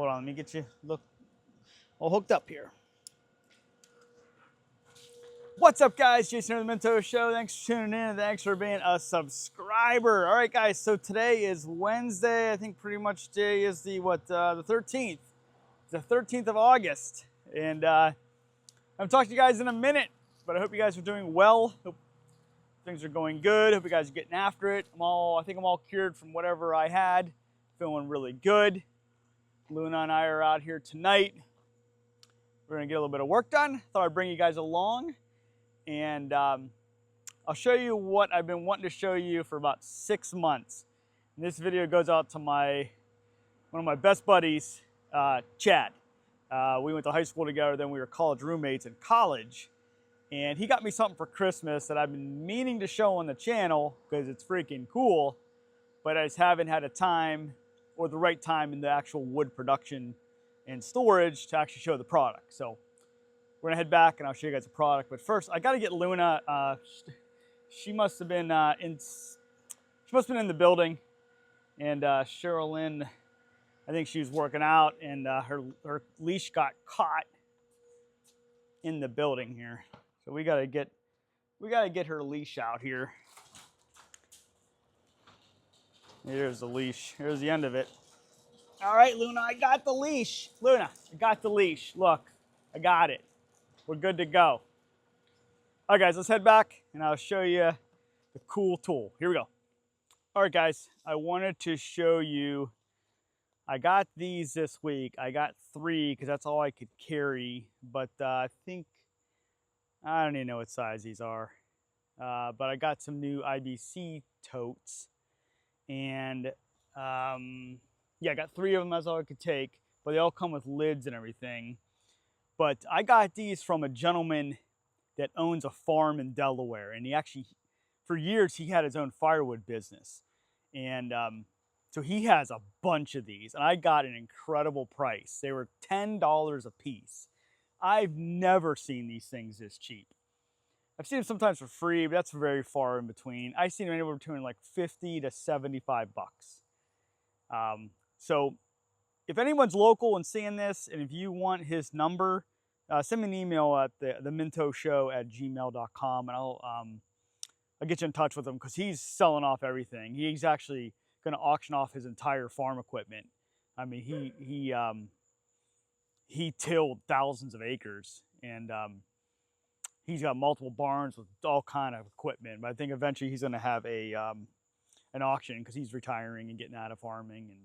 Hold on, let me get you all hooked up here. What's up, guys? Jason here, the Minto Show. Thanks for tuning in. Thanks for being a subscriber. All right, guys. So today is Wednesday. I think pretty much today is the 13th. It's the 13th of August, and I'm talking to you guys in a minute. But I hope you guys are doing well. Hope things are going good. Hope you guys are getting after it. I think I'm all cured from whatever I had. Feeling really good. Luna and I are out here tonight. We're gonna get a little bit of work done. Thought I'd bring you guys along. And I'll show you what I've been wanting to show you for about 6 months. And this video goes out to one of my best buddies, Chad. We went to high school together, then we were college roommates in college. And he got me something for Christmas that I've been meaning to show on the channel because it's freaking cool, but I just haven't had a time or the right time in the actual wood production and storage to actually show the product. So we're gonna head back and I'll show you guys the product. But first, I gotta get Luna. She must have been in the building, and Sherilyn, I think she was working out, and her leash got caught in the building here. So we gotta get her leash out here. Here's the leash. Here's the end of it. All right, Luna, I got the leash. Luna, I got the leash. Look, I got it. We're good to go. All right, guys, let's head back and I'll show you the cool tool. Here we go. All right, guys, I wanted to show you, I got these this week. I got 3 because that's all I could carry, but I don't even know what size these are. But I got some new IBC totes, and yeah, I got 3 of them. That's all I could take, but they all come with lids and everything. But I got these from a gentleman that owns a farm in Delaware, and he actually, for years, he had his own firewood business. And so he has a bunch of these, and I got an incredible price. They were $10 a piece. I've never seen these things this cheap. I've seen them sometimes for free, but that's very far in between. I've seen them anywhere between like 50 to 75 bucks. So if anyone's local and seeing this, and if you want his number, send me an email at themintoshow@gmail.com, and I'll get you in touch with him because he's selling off everything. He's actually going to auction off his entire farm equipment. I mean, he tilled thousands of acres, and he's got multiple barns with all kind of equipment. But I think eventually he's going to have an auction because he's retiring and getting out of farming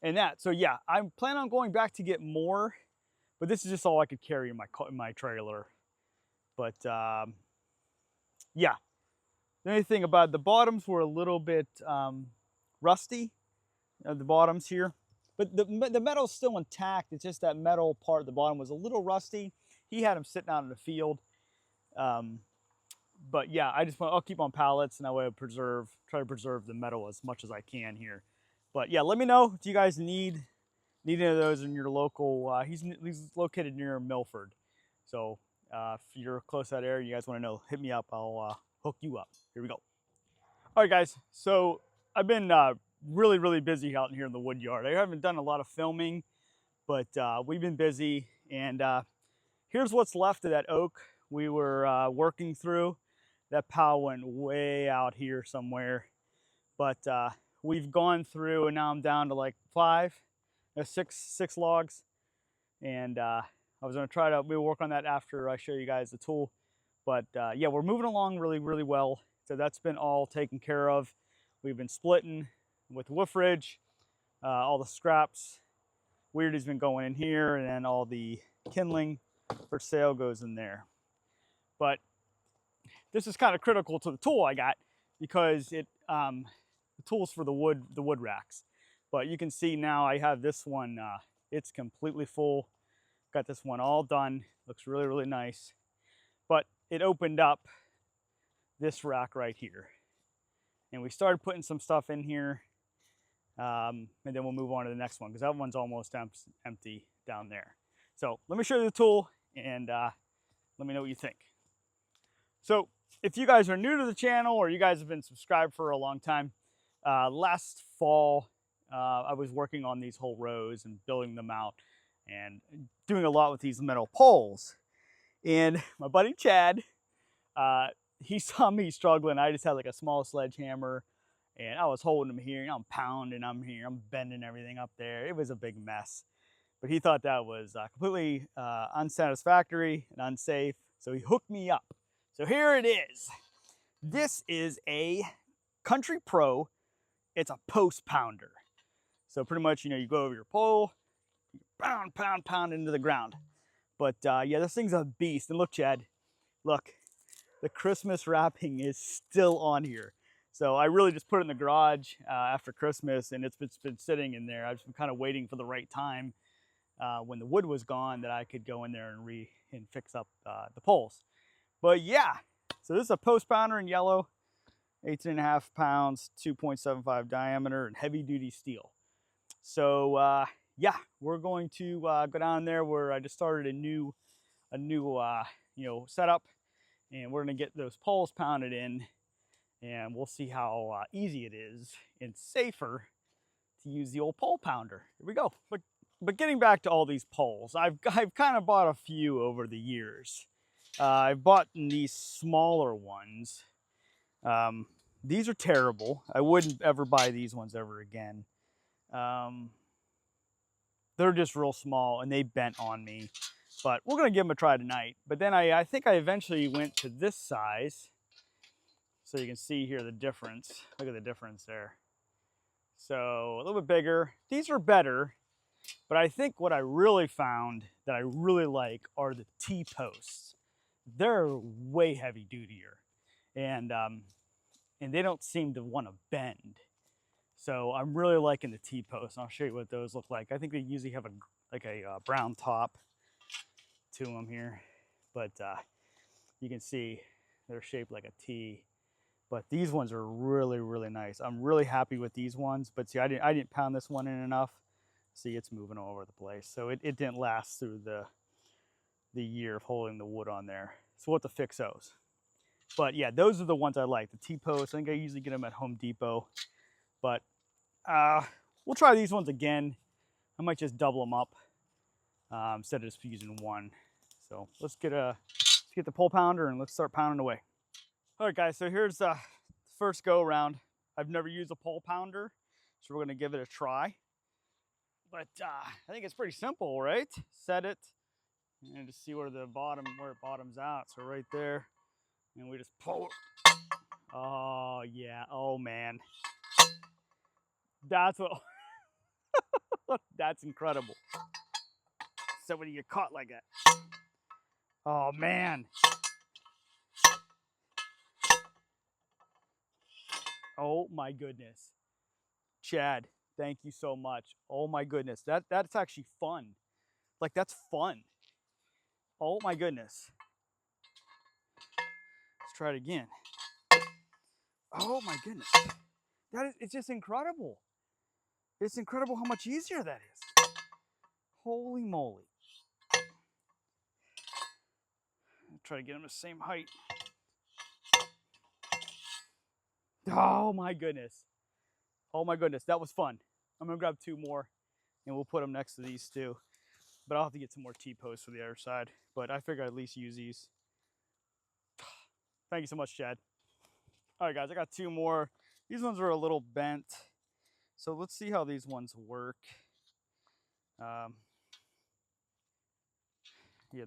and that. So yeah, I'm planning on going back to get more, but this is just all I could carry in my trailer. But yeah, the only thing about the bottoms were a little bit rusty, the bottoms here, but the metal's still intact. It's just that metal part at the bottom was a little rusty. He had them sitting out in the field. But yeah, I'll keep on pallets, and that way I'll try to preserve the metal as much as I can here. But yeah, let me know if you guys need any of those in your local. He's located near Milford, so if you're close to that area, you guys want to know, hit me up. I'll hook you up. Here we go. All right, guys. So I've been really, really busy out here in the Woodyard. I haven't done a lot of filming, but we've been busy. And here's what's left of that oak we were working through. That pile went way out here somewhere, but we've gone through, and now I'm down to like 6 logs. And I was gonna we'll work on that after I show you guys the tool. But yeah, we're moving along really, really well. So that's been all taken care of. We've been splitting with woofridge, all the scraps. Weirdy's been going in here, and then all the kindling for sale goes in there. But this is kind of critical to the tool I got because the tool's for the wood racks. But you can see now I have this one, it's completely full. Got this one all done. Looks really, really nice. But it opened up this rack right here. And we started putting some stuff in here. And then we'll move on to the next one because that one's almost empty down there. So let me show you the tool, and let me know what you think. So if you guys are new to the channel, or you guys have been subscribed for a long time, last fall, I was working on these whole rows and building them out and doing a lot with these metal poles. And my buddy Chad, he saw me struggling. I just had like a small sledgehammer and I was holding him here and I'm pounding, I'm here, I'm bending everything up there. It was a big mess. But he thought that was completely unsatisfactory and unsafe. So he hooked me up. So here it is. This is a Country Pro. It's a post pounder. So pretty much, you know, you go over your pole, you pound, pound, pound into the ground. But yeah, this thing's a beast. And look, Chad, look, the Christmas wrapping is still on here. So I really just put it in the garage after Christmas, and it's been sitting in there. I've just been kind of waiting for the right time when the wood was gone that I could go in there and fix up the poles. But yeah, so this is a post pounder in yellow, 18.5 pounds, 2.75 diameter, and heavy duty steel. So yeah, we're going to go down there where I just started a new you know, setup, and we're gonna get those poles pounded in, and we'll see how easy it is and safer to use the old pole pounder. Here we go. But getting back to all these poles, I've kind of bought a few over the years. I've bought these smaller ones. These are terrible. I wouldn't ever buy these ones ever again. They're just real small and they bent on me. But we're gonna give them a try tonight. But then I think I eventually went to this size. So you can see here the difference. Look at the difference there. So a little bit bigger. These are better. But I think what I really found that I really like are the T-posts. They're way heavy dutier, and they don't seem to want to bend. So I'm really liking the T-posts. I'll show you what those look like. I think they usually have a brown top to them here, but you can see they're shaped like a T. But these ones are really, really nice. I'm really happy with these ones. But see, I didn't pound this one in enough. See, it's moving all over the place. So it didn't last through the year of holding the wood on there. So we'll have to fix those. But yeah, those are the ones I like. The T-posts, I think I usually get them at Home Depot. But we'll try these ones again. I might just double them up instead of just using one. So let's get the pole pounder and let's start pounding away. All right, guys, so here's the first go around. I've never used a pole pounder, so we're gonna give it a try. But I think it's pretty simple, right? Set it and just see where it bottoms out. So right there, and we just pull it. Oh yeah, oh man. That's what, that's incredible. So when you get caught like that. Oh man. Oh my goodness. Chad, thank you so much. Oh my goodness, that's actually fun. Like, that's fun. Oh my goodness. Let's try it again. Oh my goodness. It's just incredible. It's incredible how much easier that is. Holy moly. I'll try to get them the same height. Oh my goodness. Oh my goodness, that was fun. I'm gonna grab 2 more and we'll put them next to these too. But I'll have to get some more T-posts for the other side. But I figure I'd at least use these. Thank you so much, Chad. All right, guys, I got 2 more. These ones are a little bent. So let's see how these ones work. Yeah,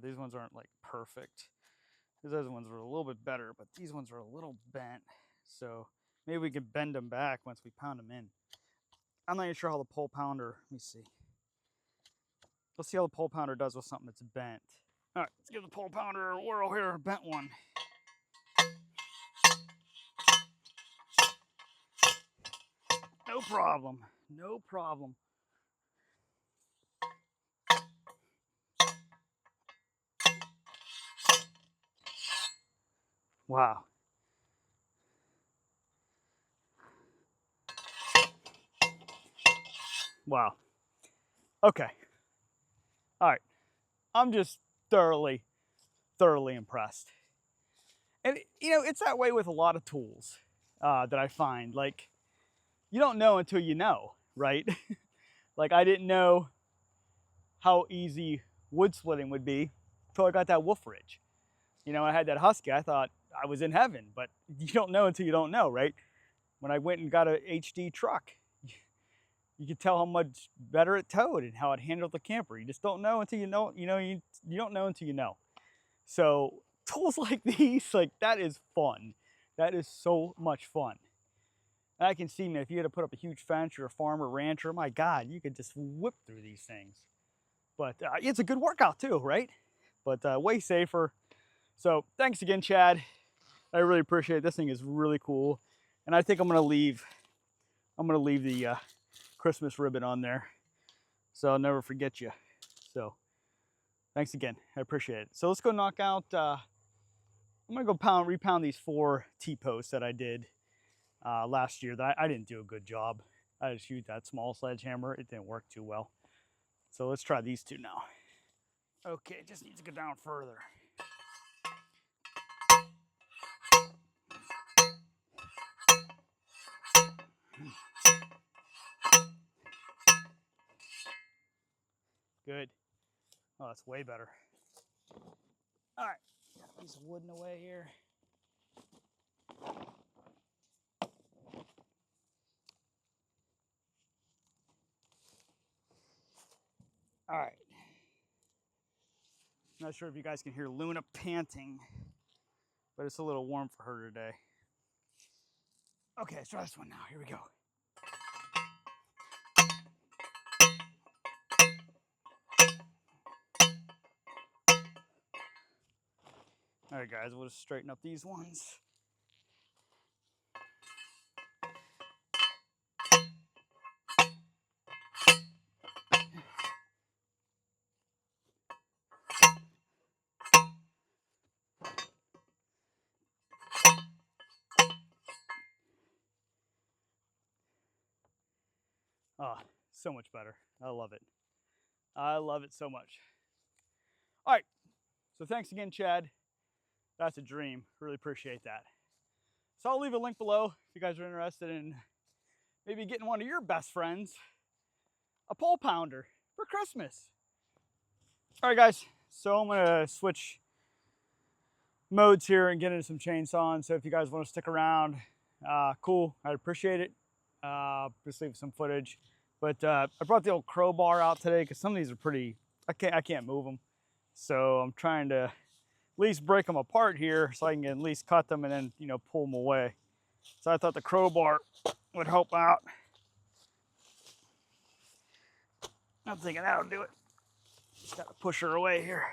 these ones aren't like perfect. These other ones were a little bit better, but these ones are a little bent. So maybe we can bend them back once we pound them in. I'm not even sure how the pole pounder, let me see. Let's see how the pole pounder does with something that's bent. All right, let's give the pole pounder a whirl here, a bent one. No problem, no problem. Wow. Wow. Okay. All right. I'm just thoroughly impressed. And, you know, it's that way with a lot of tools that I find. Like, you don't know until you know. right? Like I didn't know how easy wood splitting would be until I got that wolf ridge. You know, I had that husky. I thought I was in heaven, but you don't know until you don't know, right? When I went and got a HD truck, you could tell how much better it towed and how it handled the camper. You just don't know until you know. You don't know until you know. So tools like these, like that is fun. That is so much fun. And I can see, man, if you had to put up a huge fence or a farm or rancher, my God, you could just whip through these things. But it's a good workout too, right? But way safer. So thanks again, Chad. I really appreciate it. This thing is really cool. And I think I'm gonna leave the Christmas ribbon on there, so I'll never forget you. So thanks again, I appreciate it. So let's go knock out, I'm gonna go repound these 4 T-posts that I did last year that I didn't do a good job. I just used that small sledgehammer, it didn't work too well. So let's try these 2 now. Okay, it just needs to go down further. Good. Oh, that's way better. All right, got a piece of wood in the way here. All right. Not sure if you guys can hear Luna panting, but it's a little warm for her today. Okay, let's try this one now. Here we go. All right, guys, we'll just straighten up these ones. Oh, so much better. I love it. I love it so much. All right, so thanks again, Chad. That's a dream. Really appreciate that. So I'll leave a link below if you guys are interested in maybe getting one of your best friends a pole pounder for Christmas. All right, guys, so I'm gonna switch modes here and get into some chainsawing. So if you guys want to stick around, cool, I'd appreciate it. Just leave some footage. But I brought the old crowbar out today because some of these are pretty, I can't move them. So I'm trying to at least break them apart here so I can at least cut them and then, you know, pull them away. So I thought the crowbar would help out. I'm thinking that'll do it. Just gotta push her away here.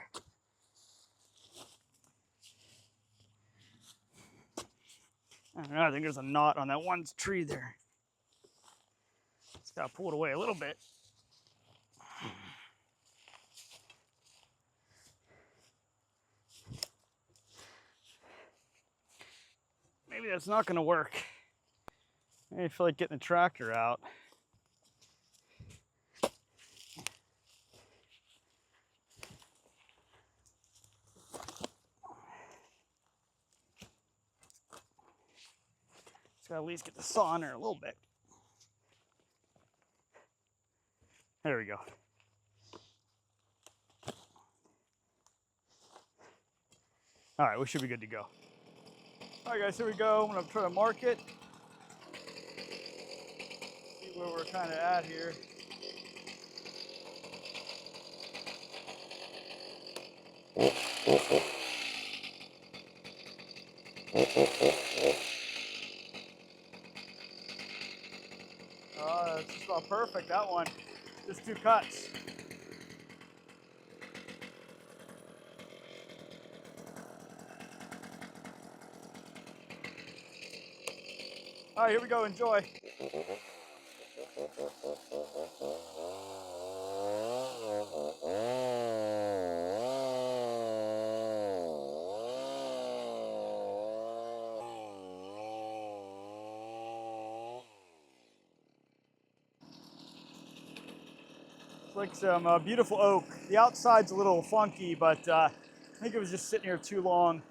I don't know, I think there's a knot on that one tree there. Just gotta pull it away a little bit. Maybe that's not gonna work. I feel like getting the tractor out. Just gotta at least get the saw in there a little bit. There we go. All right, we should be good to go. All right, guys, here we go. I'm gonna try to mark it. See where we're kind of at here. That's just about perfect, that one. Just 2 cuts. All right, here we go, enjoy. It's like some beautiful oak. The outside's a little funky, but I think it was just sitting here too long.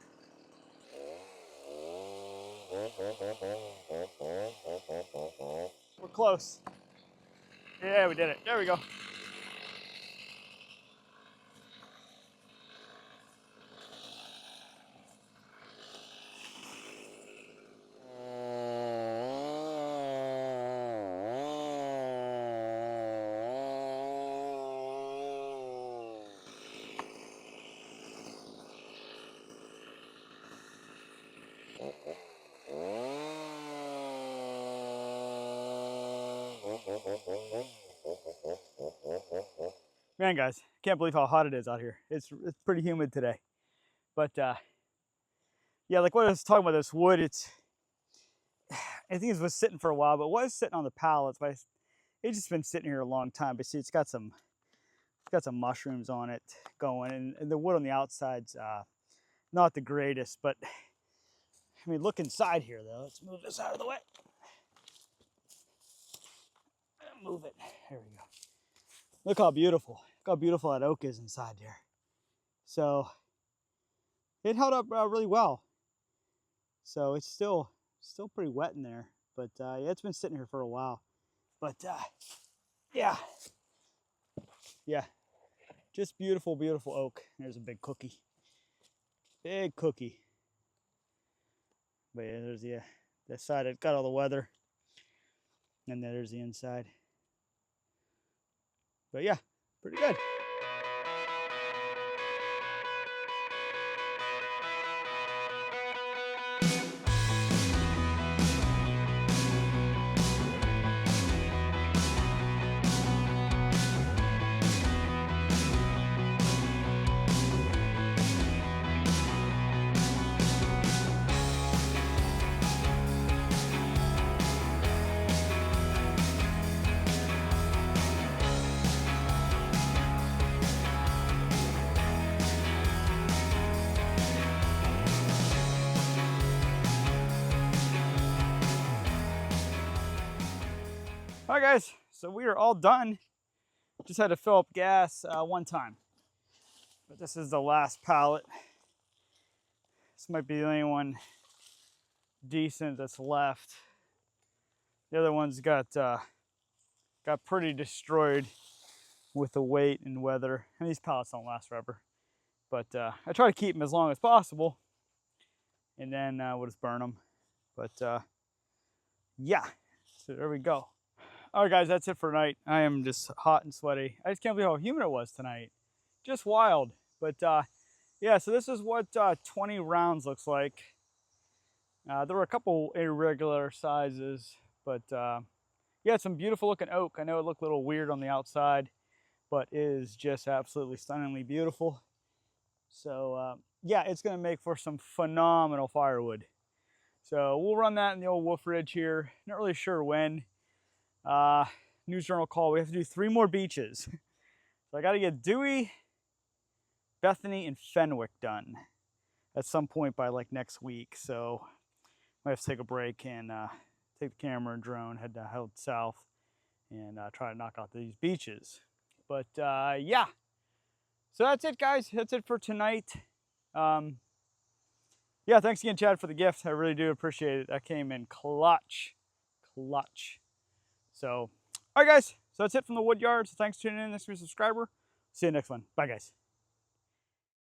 We're close. Yeah, we did it. There we go. Man, guys, can't believe how hot it is out here. It's pretty humid today. But yeah, like what I was talking about, this wood, I think it was sitting for a while, but it was sitting on the pallets, but it's just been sitting here a long time. But see, it's got some mushrooms on it going, and the wood on the outside's not the greatest. But I mean, look inside here though. Let's move this out of the way. Move it. There we go. Look how beautiful. Look how beautiful that oak is inside there. So it held up really well. So it's still pretty wet in there, but yeah, it's been sitting here for a while. But yeah, just beautiful, beautiful oak. There's a big cookie, big cookie. But yeah, there's the side. It got all the weather, and then there's the inside. But yeah, pretty good. All right, guys, so we are all done. Just had to fill up gas one time. But this is the last pallet. This might be the only one decent that's left. The other ones got pretty destroyed with the weight and weather. And these pallets don't last forever. But I try to keep them as long as possible. And then we'll just burn them. But yeah, so there we go. All right, guys, that's it for tonight. I am just hot and sweaty. I just can't believe how humid it was tonight. Just wild. But yeah, so this is what 20 rounds looks like. There were a couple irregular sizes, but yeah, some beautiful looking oak. I know it looked a little weird on the outside, but it is just absolutely stunningly beautiful. So yeah, it's gonna make for some phenomenal firewood. So we'll run that in the old Wolf Ridge here. Not really sure when. News Journal call. We have to do 3 more beaches. So I got to get Dewey, Bethany, and Fenwick done at some point by like next week. So I have to take a break and take the camera and drone, head south, and try to knock out these beaches. But yeah, so that's it, guys. That's it for tonight. Yeah, thanks again, Chad, for the gift. I really do appreciate it. That came in clutch. So, all right, guys. So that's it from the Woodyard. So thanks for tuning in. Thanks for your subscriber. See you next one. Bye, guys.